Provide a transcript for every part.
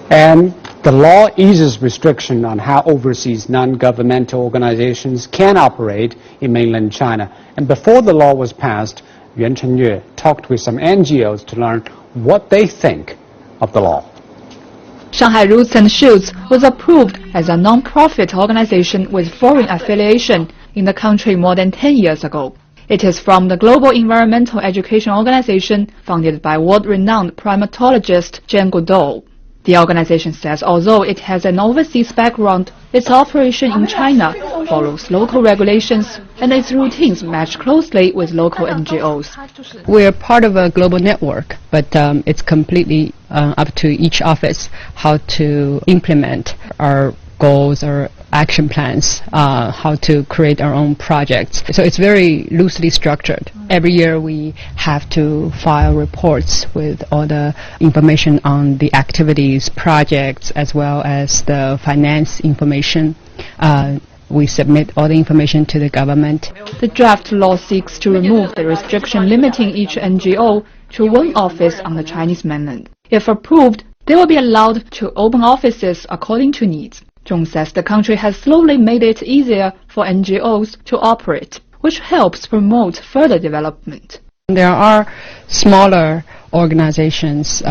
And the law eases restriction on how overseas non-governmental organizations can operate in mainland China. And before the law was passed, Yuan Chenyue talked with some NGOs to learn what they think of the law. Shanghai Roots and Shoots was approved as a non-profit organization with foreign affiliation in the country more than 10 years ago. It is from the Global Environmental Education Organization founded by world-renowned primatologist Jane Goodall. The organization says although it has an overseas background, its operation in China follows local regulations and its routines match closely with local NGOs. We're part of a global network, but it's completely up to each office how to implement our goals or action plans, how to create our own projects. So it's very loosely structured. Every year we have to file reports with all the information on the activities, projects, as well as the finance information. We submit all the information to the government. The draft law seeks to remove the restriction limiting each NGO to one office on the Chinese mainland. If approved, they will be allowed to open offices according to needs. Zhong says the country has slowly made it easier for NGOs to operate, which helps promote further development. There are smaller organizations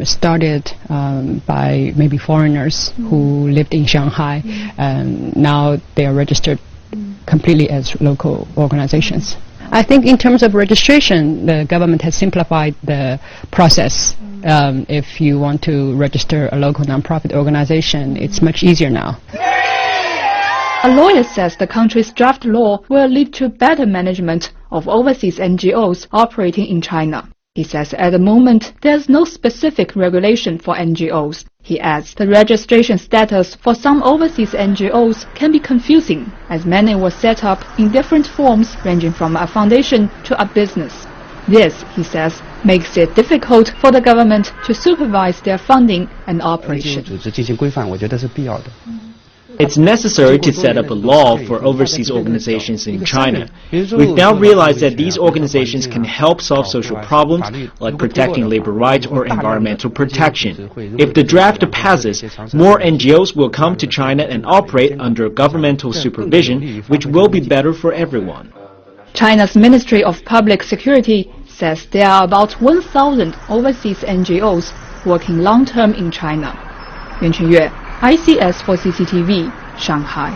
started by maybe foreigners who lived in Shanghai, and now they are registered completely as local organizations. I think in terms of registration, the government has simplified the process. If you want to register a local nonprofit organization, it's much easier now. A lawyer says the country's draft law will lead to better management of overseas NGOs operating in China. He says at the moment there's no specific regulation for NGOs. He adds the registration status for some overseas NGOs can be confusing, as many were set up in different forms ranging from a foundation to a business. This, he says, makes it difficult for the government to supervise their funding and operation. It's necessary to set up a law for overseas organizations in China. We've now realized that these organizations can help solve social problems like protecting labor rights or environmental protection. If the draft passes, more NGOs will come to China and operate under governmental supervision, which will be better for everyone. China's Ministry of Public Security says there are about 1,000 overseas NGOs working long-term in China. Yuan Chenyue, ICS for CCTV, Shanghai.